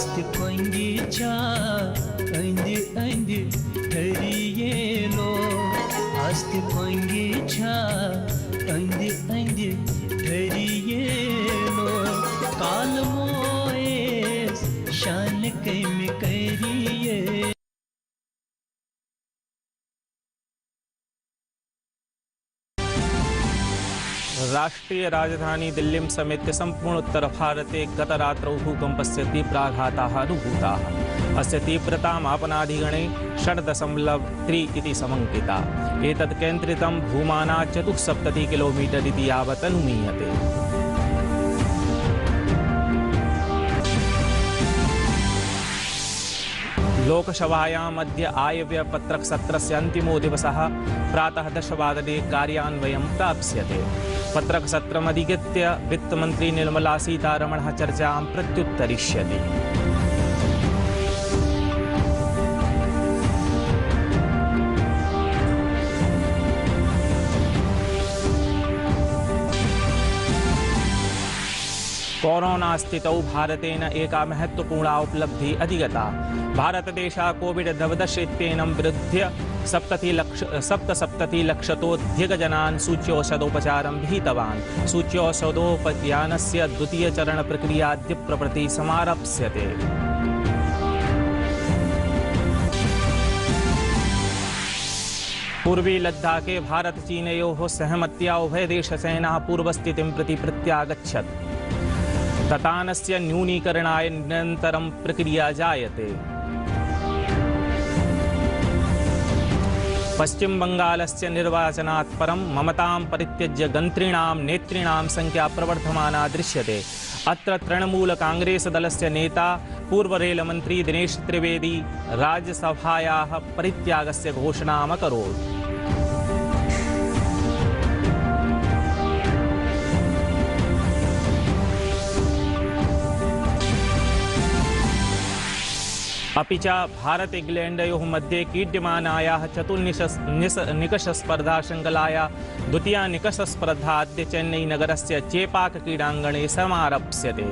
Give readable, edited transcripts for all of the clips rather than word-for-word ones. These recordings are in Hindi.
अस्ति पंगीचा अंदी अंदी ठरियेलो अस्ति पंगीचा अंदी अंदी ठरियेलो काल मोएस शान कैम करिए। राष्ट्रीय राजधानी दिल्लीं समेत्य सम्पूर्णोत्तर भारते गतरात्रौ भूकम्पस्य तीव्राघाताः अनुभूताः। अस्य तीव्रतामापनाधिगणे 6.3 इति समङ्किता। एतत् केन्द्रितं भूमानात् 74 किलोमीटर् इति यावत् अनुमीयते। लोकसभायाम् अद्य आयव्ययपत्रकसत्रस्य अन्तिमो दिवसः प्रातः 10 वादने कार्यान्वयं प्राप्स्यते। पत्रकसत्रमधिकृत्य वित्तमन्त्री निर्मला सीतारमणः चर्चां प्रत्युत्तरिष्यति। कोरोना स्थितौ भारतेन एका महत्वपूर्णा उपलब्धिः अधिगता। भारतदेशः कोविड-19 इत्येनं विरुध्य 77,00,000तोऽधिकजनान् सूच्यौषधोपचारं विहितवान्। सूच्यौषधोपयानस्य द्वितीयचरणप्रक्रिया अद्य प्रभृति समारप्स्यते। पूर्वी लद्दाखे भारत-चीनयोः सहमत्या उभयदेशसेनाः पूर्वस्थितिं प्रति प्रत्यागच्छत्। ततानस्य न्यूनीकरणाय निरन्तरं प्रक्रिया जायते। पश्चिम बंगालस्य निर्वाचनात् परं ममतां परित्यज्य गन्त्रीणां नेतॄणां संख्या प्रवर्धमाना दृश्यते। अत्र तृणमूल कांग्रेस दलस्य नेता पूर्वरेलमन्त्री दिनेश त्रिवेदी राज्यसभायाः परित्यागस्य घोषणाम् अकरोत्। अपि च भारत इंग्लैंडयोः मध्ये क्रीड्यमानायाः चतुर्निकषस्पर्धा शृङ्खलायाः द्वितीया निकषस्पर्धा अद्य चेन्नई नगरस्य चेपाक क्रीडाङ्गणे समारप्स्यते।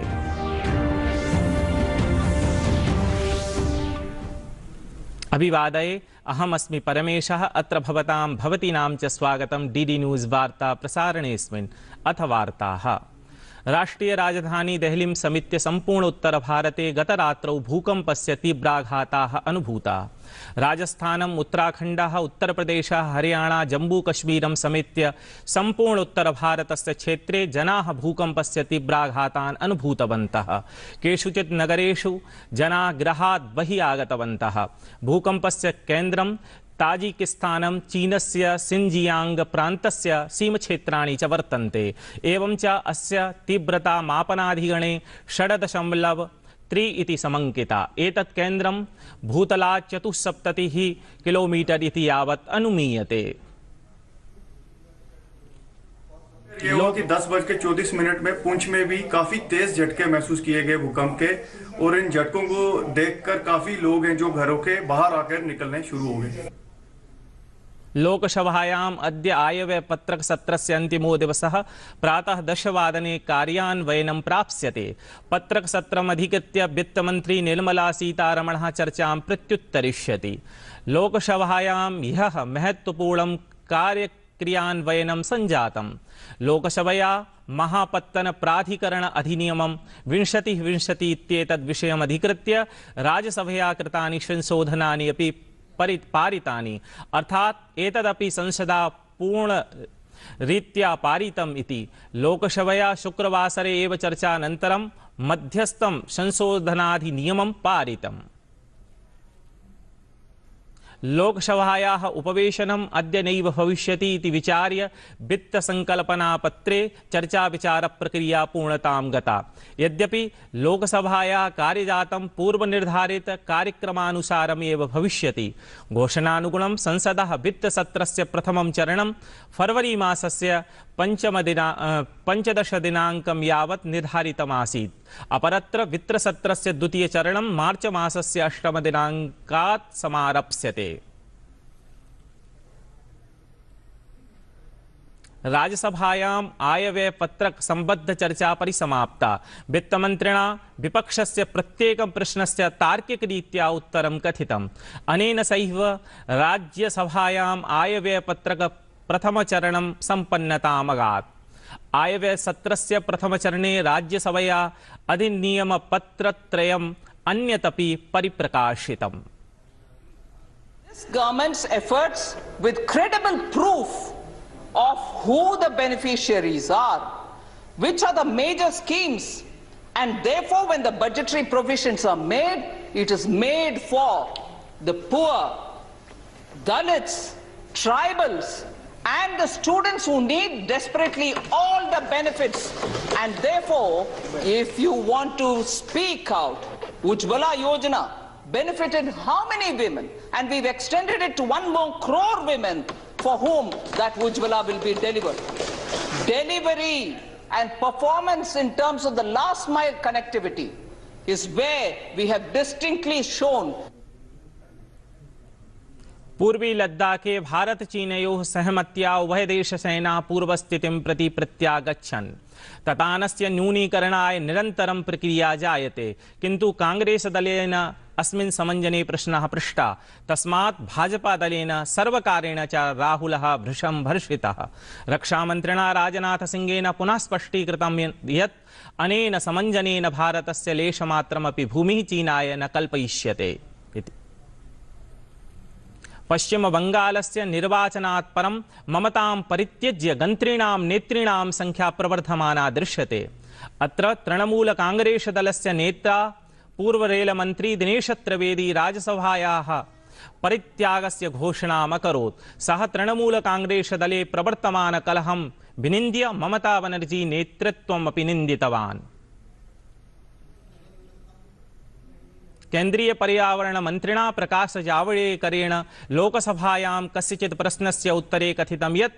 अभिवादये, अहमस्मि परमेशः। अत्र भवतीनां च स्वागतं डीडी न्यूज़ वार्ता प्रसारणेऽस्मिन्। अथ वार्ताः। राष्ट्रीय राजधानी देहलीं समेत्य सम्पूर्ण उत्तर भारते गतरात्रौ भूकम्पस्य तीव्राघाताः अनुभूताः। राजस्थानम्, उत्तराखण्डः, उत्तरप्रदेशः, हरियाणा, जम्मूकश्मीरं समेत्य सम्पूर्ण उत्तर भारतस्य क्षेत्रे जनाः भूकम्पस्य तीव्राघातान् अनुभूतवन्तः। केषुचित् नगरेषु जनाः गृहात् बहिः आगतवन्तः। भूकम्पस्य केन्द्रं ताजिकिस्तानं, चीनस्य सिन्जियांग प्रान्तस्य सीमक्षेत्राणि च वर्तन्ते। एवं च अस्य तीव्रतामापनाधिगणे 6.3 इति समङ्किता। एतत् केन्द्रं भूतलात् 74 किलोमीटर् इति यावत् अनुमीयते। ये हुआ कि 10:34 में पुंछ में भी काफी तेज झटके महसूस किए गए भूकंप के, और इन झटकों को देखकर काफी लोग हैं जो घरों के बाहर आकर निकलने शुरू हो गए। लोकसभायाम् अद्य आयव्ययपत्रकसत्रस्य अन्तिमो दिवसः प्रातः 10 वादने कार्यान्वयनं प्राप्स्यते। पत्रकसत्रमधिकृत्य वित्तमन्त्री निर्मला सीतारमणः चर्चां प्रत्युत्तरिष्यति। लोकसभायां ह्यः महत्वपूर्णं कार्यक्रियान्वयनं सञ्जातम्। लोकसभया महापत्तन प्राधिकरण अधिनियमं 2020 इत्येतद् विषयमधिकृत्य राज्यसभया कृतानि संशोधनानि अपि पारितानि। अर्थात् एतदपि संसदा पूर्णरीत्या पारितम् इति। लोकसभया शुक्रवासरे एव चर्चानन्तरं मध्यस्थं संशोधनाधिनियमं पारितम्। लोकसभायाः उपवेशनम् अद्य नैव भविष्यति इति विचार्य वित्तसङ्कल्पनापत्रे चर्चाविचारप्रक्रिया पूर्णतां गता। यद्यपि लोकसभायाः कार्यजातं पूर्वनिर्धारित कार्यक्रमानुसारमेव भविष्यति। घोषणानुगुणं संसदः वित्तसत्रस्य प्रथमं चरणं फरवरी मासस्य 15 दिनाङ्कं यावत् निर्धारितमासीत्। अपरत्र वित्तसत्रस्य द्वितीयचरणं मार्च मासस्य 8 दिनाङ्कात् समारप्स्यते। राज्यसभायाम् आयव्ययपत्रक संबद्ध चर्चा परिसमाप्ता। वित्तमन्त्रिणा विपक्षस्य प्रत्येकं प्रश्नस्य तार्किकरीत्या उत्तरं कथितम्। अनेन सहैव राज्यसभायाम् आयव्ययपत्रक प्रथमचरणं सम्पन्नतामगात्। आयव्ययसत्रस्य प्रथमचरणे राज्यसभया अधिनियमपत्रत्रयम् अन्यतपि परिप्रकाशितम्। This government's efforts with credible proof of who the beneficiaries are, which are the major schemes, and therefore when the budgetary provisions are made, it is made for the poor, Dalits, tribals, and the students who need desperately all the benefits. And therefore, if you want to speak out, Ujjwala Yojana benefited how many women? And we've extended it to 1 more crore women for whom that Ujjwala will be delivered. Delivery and performance in terms of the last mile connectivity is where we have distinctly shown. पूर्वी लद्दाखे भारत चीनयोः सहमत्या उभयदेशसेना पूर्वस्थितिं प्रति प्रत्यागच्छन्। ततानस्य न्यूनीकरणाय निरन्तरं प्रक्रिया जायते, किन्तु कांग्रेस दलेन अस्मिन् समञ्जने प्रश्नः पृष्टः। तस्मात् भाजपा दलेन सर्वकारेण च राहुलः भृशं भर्षितः। रक्षामन्त्रिणा राजनाथ सिंहेन पुनः स्पष्टीकृतं यत् अनेन समञ्जनेन भारतस्य लेशमात्रमपि भूमिः चीनाय न कल्पयिष्यते इति। पश्चिम बंगालस्य निर्वाचनात् परं ममतां परित्यज्य गन्त्रीणां नेतॄणां संख्या प्रवर्धमाना दृश्यते। अत्र तृणमूल कांग्रेस दलस्य नेता पूर्व रेल मंत्री दिनेश त्रिवेदी राज्यसभायाः परित्यागस्य घोषणाम् अकरोत्। सः तृणमूल कांग्रेस दले प्रवर्तमान कलहं विनिन्द्य ममता बनर्जी नेतृत्वम् अपि निन्दितवान्। केंद्रीय पर्यावरण मंत्रिणा प्रकाश जावड़ेकरेण लोकसभायां कस्यचित् प्रश्नस्य उत्तरे कथितं यत्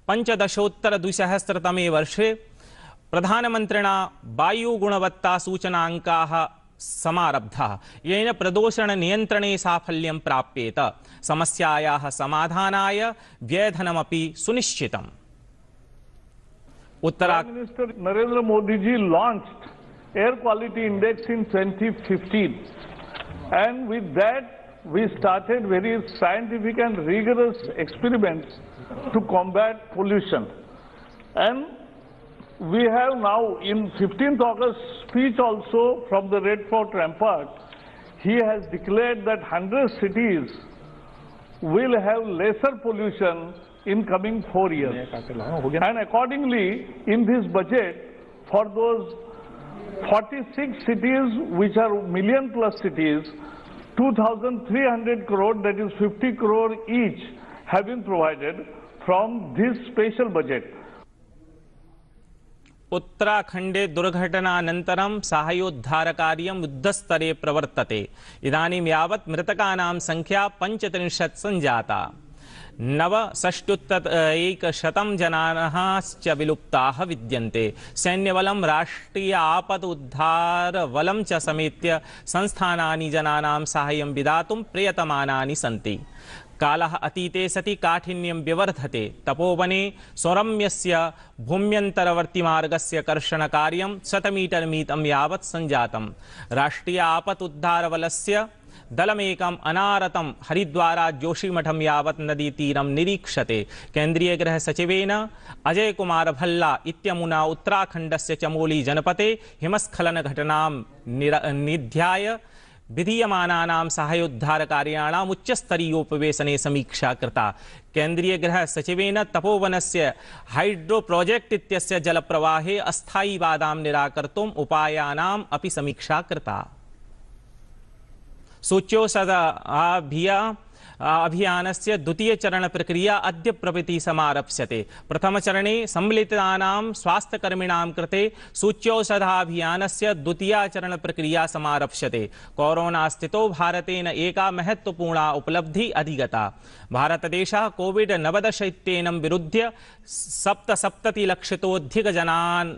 15-20तमे वर्षे प्रधानमन्त्रिणा वायुगुणवत्ता सूचनाङ्काः समारब्धाः, येन प्रदूषण नियन्त्रणे साफल्यं प्राप्येत। समस्यायाः समाधानाय व्ययधनमपि सुनिश्चितम्। Prime Minister Narendra Modi ji launched Air Quality Index in 2015. And with that, we started very scientific and rigorous experiments to combat pollution. And we have now, in 15th August speech also from the Red Fort Rampart, he has declared that 100 cities will have lesser pollution in coming 4 years. And accordingly, in this budget, for those 46 cities which are million plus cities, 2,300 crore, that is 50 crore each, have been provided from this special budget. उत्तराखंडे दुर्घटनानन्तरं साहाय्योद्धारकार्यं युद्धस्तरे प्रवर्तते। इदानीं यावत् मृतकानां संख्या 35 संजाता। 9,100 जनाः विलुप्ताः विद्यन्ते। सैन्यबलं राष्ट्रीय आपद उद्धार बलं च समेत्य संस्थानानि जनानां साहाय्यं विधातुं प्रयतमानानि सन्ति। कालः अतीते सति काठिन्यं विवर्धते। तपोवने सौरम्यस्य भूम्यन्तरवर्ती मार्गस्य कर्षणकार्यं 100 मीटर मितं यावत् संजातम्। राष्ट्रीय आपद उद्धार बलस्य दलमेकम् अनारतं हरिद्वारात् जोशीमठं यावत् नदीतीरं निरीक्षते। केंद्रीय गृह सचिवेन अजय कुमार भल्ला इत्यमुना उत्तराखण्डस्य चमोली जनपदे हिमस्खलन घटनां निध्याय विधीयमानानां साहाय्योद्धारकार्याणाम् उच्चस्तरीयोपवेशने समीक्षा कृता। केंद्रीय गृह सचिवेन तपोवनस्य हाइड्रो प्रोजेक्ट इत्यस्य जलप्रवाहे अस्थायी बाधां निराकर्तुम् उपायानाम् अपि समीक्षा कृता। सूच्यौषधाभियानस्य द्वितीय चरण प्रक्रिया अद्य प्रभृति समारप्स्यते। प्रथमचरणे सम्मिलितानां स्वास्थ्यकर्मिणां कृते सूच्यौषधाभियानस्य द्वितीय चरण प्रक्रिया समारप्स्यते। कोरोना स्थितौ भारतेन एका महत्वपूर्णा उपलब्धि अधिगता। भारतदेशः कोविड-19 इत्येनं विरुध्य 77 लक्षतोऽधिकजनान्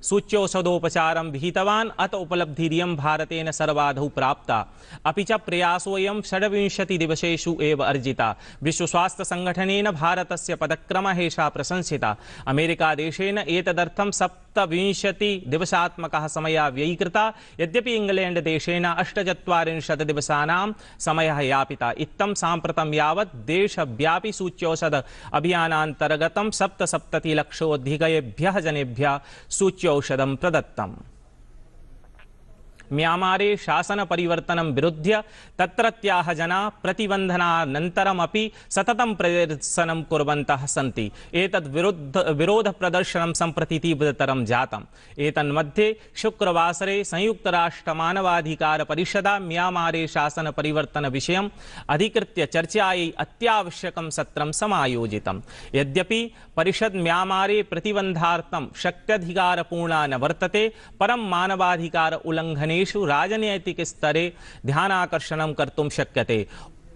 सूच्यौषधोपचारं विहितवान्। अत उपलब्धिरियं भारतेन सर्वाधौ प्राप्ता। अपि च प्रयासोऽयं 26 दिवसेषु एव अर्जिता। विश्वस्वास्थ्यसङ्घटनेन भारतस्य पदक्रमः एषा प्रशंसिता। अमेरिकादेशेन एतदर्थं 27 दिवसात्मकः समयः व्ययीकृता। यद्यपि इंग्लैंड देशेन 48 दिवसानां समयः यापिता। इत्थं साम्प्रतं यावत् देशव्यापी सूच्यौषध अभियानान्तर्गतं 77 लक्षोऽधिकेभ्यः जनेभ्यः सूच्यौषधं प्रदत्तम्। म्यांमारे शासन परिवर्तनं विरुध्य तत्रत्याः जनाः प्रतिबन्धनानन्तरमपि सततं प्रदर्शनं कुर्वन्तः सन्ति। एतद् विरोध प्रदर्शनं सम्प्रति तीव्रतरं जातम्। एतन्मध्ये शुक्रवासरे संयुक्तराष्ट्र मानवाधिकार परिषदा म्यांमारे शासन परिवर्तन विषयम् अधिकृत्य चर्चायै अत्यावश्यकं सत्रं समायोजितम्। यद्यपि परिषद् म्यांमारे प्रतिबन्धार्थं शक्त्यधिकारपूर्णा न वर्तते, परं मानवाधिकार उल्लङ्घने राजनैतिक स्तरे ध्यानाकर्षणं कर्तुं शक्यते।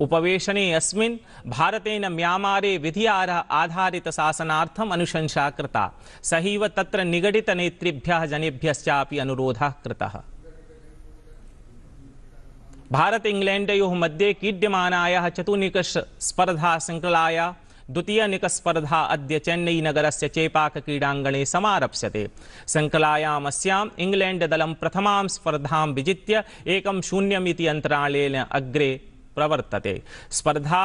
उपवेशने अस्मिन् भारतेन म्यांमारे विधि आधारित शासनार्थम् अनुशंसा कृता। सहैव तत्र निगडित नेतृभ्यः जनेभ्यश्चापि अनुरोधः कृतः। भारत इंग्लैंडयोः मध्ये क्रीड्यमानायाः चतुर्निकष स्पर्धा शृङ्खलायाः द्वितीय निकस्पर्धा अद्य चेन्नई नगरस्य चेपाक क्रीडाङ्गणे समारप्स्यते। शृङ्खलायाम् अस्याम् इंग्लैंड दलं प्रथमां स्पर्धां विजित्य 1-0 इति अन्तरालेन अग्रे प्रवर्तते। स्पर्धा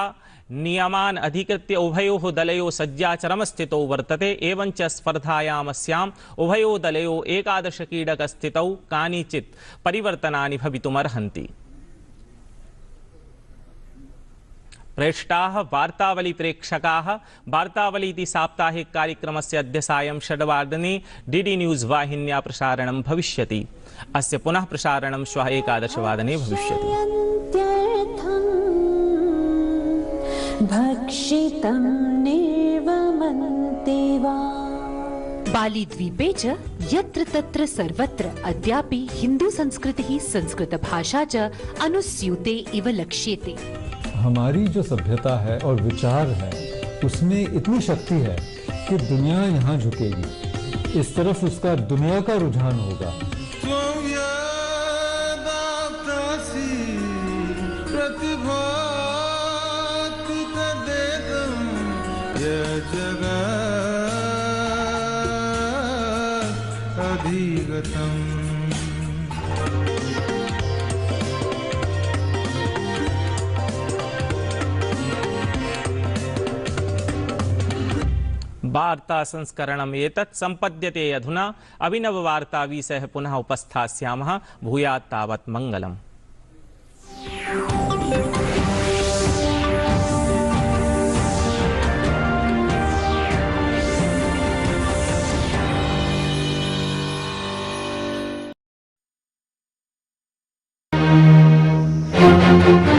नियमान् अधिकृत्य उभयोः दलयोः सज्जा चरमस्थितौ वर्तते। एवञ्च स्पर्धायाम् अस्याम् उभयोः दलयोः 11 क्रीडकस्थितौ कानिचित् परिवर्तनानि भवितुमर्हन्ति। प्रेष्टाः वार्तावली प्रेक्षकाः वार्तावली इति साप्ताहिक कार्यक्रमस्य अद्य सायं 6:00 डीडी न्यूज़ वाहिन्या प्रसारणं भविष्यति। अस्य पुनः प्रसारणं श्वः 11:00 भविष्यति। भक्षितं निर्वमन्ते वा बाली द्वीपे च यत्र तत्र सर्वत्र अद्यापि हिंदू संस्कृतिः संस्कृत भाषा च अनुस्यूते इव लक्ष्यते। हमारी जो सभ्यता है और विचार है उसमें इतनी शक्ति है कि दुनिया यहाँ झुकेगी। इस तरफ उसका दुनिया का रुझान होगा। वार्ता संस्करणम् एतत् सम्पद्यते अधुना। अभिनव वार्ता विषयः पुनः उपस्थास्यामः। भूयात् तावत् मङ्गलम्। Thank you.